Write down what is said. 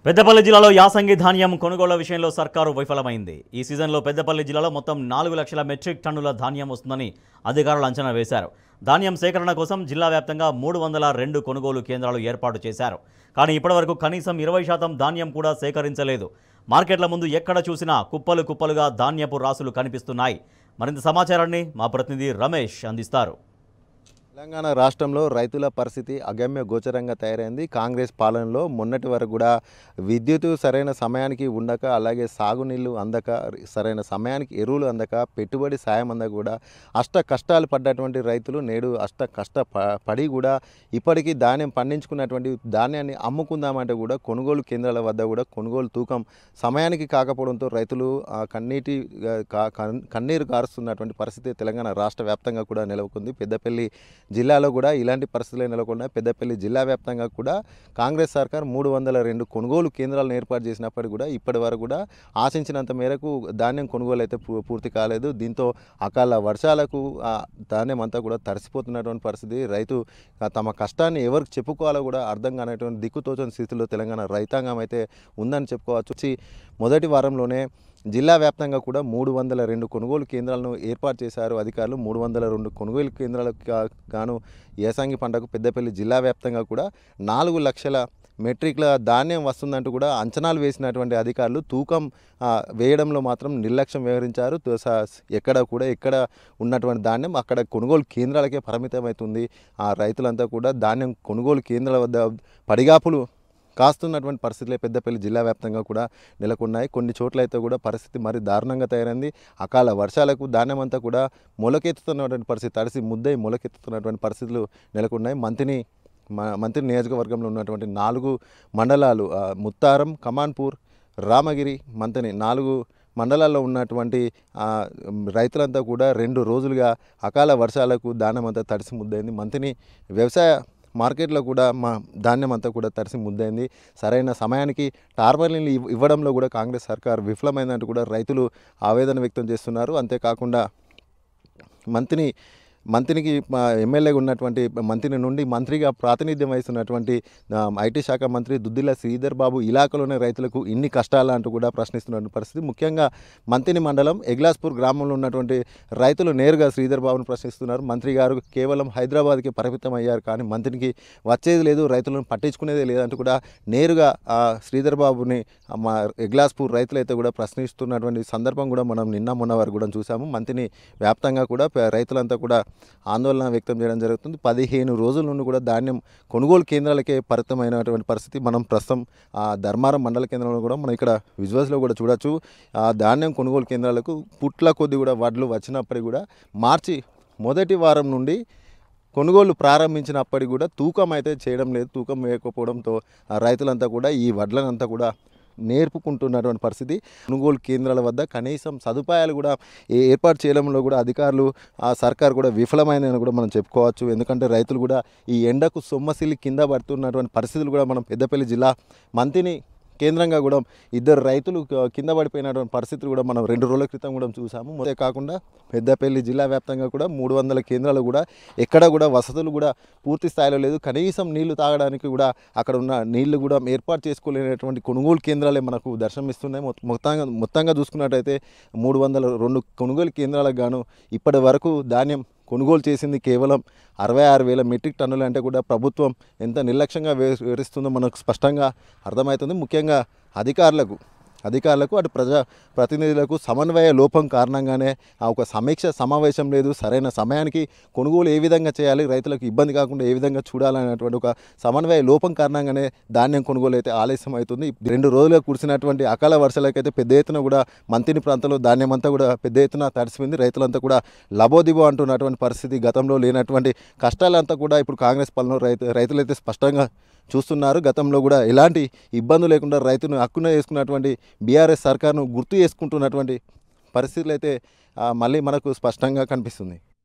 పెద్దపల్లి జిల్లాలో యాసంగి ధాన్యం కొనుగోళ్ల విషయంలో సర్కారు విఫలమైంది. ఈ సీజన్లో పెద్దపల్లి జిల్లాలో మొత్తం 4 లక్షల మెట్రిక్ టన్నుల ధాన్యం వస్తుందని అధికారులు అంచనా వేశారు. ధాన్యం సేకరణ కోసం జిల్లా వ్యాప్తంగా 302 కొనుగోలు కేంద్రాలు ఏర్పాటు చేశారు. కానీ ఇప్పటివరకు కనీసం 20% ధాన్యం కూడా సేకరించలేదు. మార్కెట్ల ముందు ఎక్కడ చూసినా కుప్పలు కుప్పలుగా ధాన్యపు రాసులు కనిపిస్తున్నాయి. మరింత సమాచారాన్ని మా ప్రతినిధి రమేష్ అందిస్తారు. తెలంగాణ రాష్ట్రంలో రైతుల పరిస్థితి అగమ్య గోచరంగా తయారైంది. కాంగ్రెస్ పాలనలో మొన్నటి వరకు కూడా విద్యుత్ సరైన సమయానికి ఉండక, అలాగే సాగునీళ్ళు అందక, సరైన సమయానికి ఎరువులు అందక, పెట్టుబడి సాయం అందక కూడా అష్ట కష్టాలు పడ్డటువంటి రైతులు నేడు పడి కూడా ఇప్పటికీ ధాన్యం పండించుకున్నటువంటి ధాన్యాన్ని అమ్ముకుందామంటే కూడా కొనుగోలు కేంద్రాల వద్ద కూడా కొనుగోలు తూకం సమయానికి కాకపోవడంతో రైతులు కన్నీరు కారుస్తున్నటువంటి పరిస్థితి తెలంగాణ రాష్ట్ర వ్యాప్తంగా కూడా నెలకొంది. పెద్దపల్లి జిల్లాలో కూడా ఇలాంటి పరిస్థితులు నెలకొన్నాయి. పెద్దపల్లి జిల్లా వ్యాప్తంగా కూడా కాంగ్రెస్ సర్కార్ 302 కొనుగోలు కేంద్రాలను ఏర్పాటు చేసినప్పటికీ కూడా ఇప్పటి వరకు కూడా ఆశించినంత మేరకు ధాన్యం కొనుగోలు అయితే పూర్తి కాలేదు. దీంతో అకాల వర్షాలకు ధాన్యం అంతా కూడా తడిసిపోతున్నటువంటి పరిస్థితి. రైతు తమ కష్టాన్ని ఎవరికి చెప్పుకోవాలో కూడా అర్థం కానటువంటి దిక్కుతోచని స్థితిలో తెలంగాణ రైతాంగం అయితే ఉందని చెప్పుకోవచ్చు. మొదటి వారంలోనే జిల్లా వ్యాప్తంగా కూడా 302 కొనుగోలు కేంద్రాలను ఏర్పాటు చేశారు అధికారులు. 302 కొనుగోలు కేంద్రాలకు గాను యాసంగి పంటకు పెద్దపల్లి జిల్లా వ్యాప్తంగా కూడా 4 లక్షల మెట్రిక్ల ధాన్యం వస్తుందంటూ కూడా అంచనాలు వేసినటువంటి అధికారులు తూకం వేయడంలో మాత్రం నిర్లక్ష్యం వ్యవహరించారు. ఎక్కడ ఉన్నటువంటి ధాన్యం అక్కడ కొనుగోలు కేంద్రాలకే పరిమితమవుతుంది. ఆ రైతులంతా కూడా ధాన్యం కొనుగోలు కేంద్రాల వద్ద పడిగాపులు కాస్తున్నటువంటి పరిస్థితులే పెద్దపల్లి జిల్లా వ్యాప్తంగా కూడా నెలకొన్నాయి. కొన్ని చోట్ల అయితే కూడా పరిస్థితి మరి దారుణంగా తయారైంది. అకాల వర్షాలకు ధాన్యం అంతా కూడా మొలకెత్తుతున్నటువంటి పరిస్థితి, తడిసి ముద్దై మొలకెత్తుతున్నటువంటి పరిస్థితులు నెలకొన్నాయి. మంత్రి నియోజకవర్గంలో ఉన్నటువంటి 4 మండలాలు ముత్తారం, కమాన్పూర్, రామగిరి, మంతిని 4 మండలాల్లో ఉన్నటువంటి రైతులంతా కూడా 2 రోజులుగా అకాల వర్షాలకు ధాన్యం అంతా తడిసి ముద్దైంది. మంతిని వ్యవసాయ మార్కెట్లో కూడా ధాన్యం అంతా కూడా తడిసి ముద్దైంది. సరైన సమయానికి టార్పాలిన్లు ఇవ్వడంలో కూడా కాంగ్రెస్ సర్కార్ విఫలమైందంటూ కూడా రైతులు ఆవేదన వ్యక్తం చేస్తున్నారు. అంతేకాకుండా మంత్రికి ఎమ్మెల్యేగా ఉన్నటువంటి మంత్రి నుండి మంత్రిగా ప్రాతినిధ్యం వహిస్తున్నటువంటి ఐటీ శాఖ మంత్రి దుద్దిల్ల శ్రీధర్ బాబు ఇలాకాలోనే రైతులకు ఇన్ని కష్టాలు అంటూ కూడా ప్రశ్నిస్తున్న పరిస్థితి. ముఖ్యంగా మంతిని మండలం ఎగ్లాస్పూర్ గ్రామంలో ఉన్నటువంటి రైతులు నేరుగా శ్రీధర్ బాబును ప్రశ్నిస్తున్నారు. మంత్రి గారు కేవలం హైదరాబాద్కి పరిమితం అయ్యారు, కానీ మంత్రికి వచ్చేది లేదు, రైతులను పట్టించుకునేదే లేదంటూ కూడా నేరుగా శ్రీధర్ బాబుని మా ఎగ్లాస్పూర్ రైతులైతే కూడా ప్రశ్నిస్తున్నటువంటి సందర్భం కూడా మనం మొన్న వరకు కూడా చూసాము. మంతిని వ్యాప్తంగా కూడా రైతులంతా కూడా ఆందోళన వ్యక్తం చేయడం జరుగుతుంది. 15 రోజుల నుండి కూడా ధాన్యం కొనుగోలు కేంద్రాలకే పరిమితమైనటువంటి పరిస్థితి. మనం ప్రస్తుతం ధర్మారం మండల కేంద్రంలో కూడా మనం ఇక్కడ విజువల్స్లో కూడా చూడొచ్చు. ధాన్యం కొనుగోలు కేంద్రాలకు పుట్ల కొద్ది కూడా వడ్లు వచ్చినప్పటికీ కూడా మార్చి మొదటి వారం నుండి కొనుగోలు ప్రారంభించినప్పటికీ కూడా తూకం అయితే చేయడం లేదు. తూకం వేయకపోవడంతో రైతులంతా కూడా ఈ వడ్లనంతా కూడా నేర్పుకుంటున్నటువంటి పరిస్థితి. కొనుగోలు కేంద్రాల వద్ద కనీసం సదుపాయాలు కూడా ఏర్పాటు చేయడంలో కూడా అధికారులు సర్కారు కూడా విఫలమైందని కూడా మనం చెప్పుకోవచ్చు. ఎందుకంటే రైతులు కూడా ఈ ఎండకు సొమ్మసిల్లి కింద పడుతున్నటువంటి పరిస్థితులు కూడా మనం పెద్దపల్లి జిల్లా మంతిని కేంద్రంగా కూడా 2 రైతులు కింద పడిపోయినటువంటి పరిస్థితులు కూడా మనం 2 రోజుల క్రితం కూడా చూసాము. అంతే కాకుండా పెద్దపల్లి జిల్లా వ్యాప్తంగా కూడా 300 కేంద్రాలు కూడా ఎక్కడ కూడా వసతులు కూడా పూర్తి స్థాయిలో లేదు. కనీసం నీళ్లు తాగడానికి కూడా అక్కడ ఉన్న నీళ్లు కూడా ఏర్పాటు చేసుకోలేనటువంటి కొనుగోలు కేంద్రాలే మనకు దర్శనమిస్తున్నాయి. మొత్తంగా చూసుకున్నట్టయితే 302 కొనుగోలు కేంద్రాలకు గాను ఇప్పటి వరకు ధాన్యం కొనుగోలు చేసింది కేవలం 66,000 మెట్రిక్ టన్నులు. అంటే కూడా ప్రభుత్వం ఎంత నిర్లక్ష్యంగా వివరిస్తుందో మనకు స్పష్టంగా అర్థమవుతుంది. ముఖ్యంగా అధికారులకు అటు ప్రజా ప్రతినిధులకు సమన్వయ లోపం కారణంగానే ఒక సమీక్ష సమావేశం లేదు. సరైన సమయానికి కొనుగోలు ఏ విధంగా చేయాలి, రైతులకు ఇబ్బంది కాకుండా ఏ విధంగా చూడాలనేటువంటి ఒక సమన్వయ లోపం కారణంగానే ధాన్యం కొనుగోలు అయితే ఆలస్యం అవుతుంది. 2 రోజులుగా కురిసినటువంటి అకాల వర్షాలకైతే పెద్ద ఎత్తున కూడా మంతిని ప్రాంతంలో ధాన్యం అంతా కూడా పెద్ద ఎత్తున తడిసిపోయింది. రైతులంతా కూడా లబోదిబో అంటున్నటువంటి పరిస్థితి. గతంలో లేనటువంటి కష్టాలంతా కూడా ఇప్పుడు కాంగ్రెస్ పాలనలో రైతులైతే స్పష్టంగా చూస్తున్నారు. గతంలో కూడా ఎలాంటి ఇబ్బందులు లేకుండా రైతును హక్కున చేసుకున్నటువంటి బీఆర్ఎస్ సర్కార్ను గుర్తు చేసుకుంటున్నటువంటి పరిస్థితులు అయితే మళ్ళీ మనకు స్పష్టంగా కనిపిస్తుంది.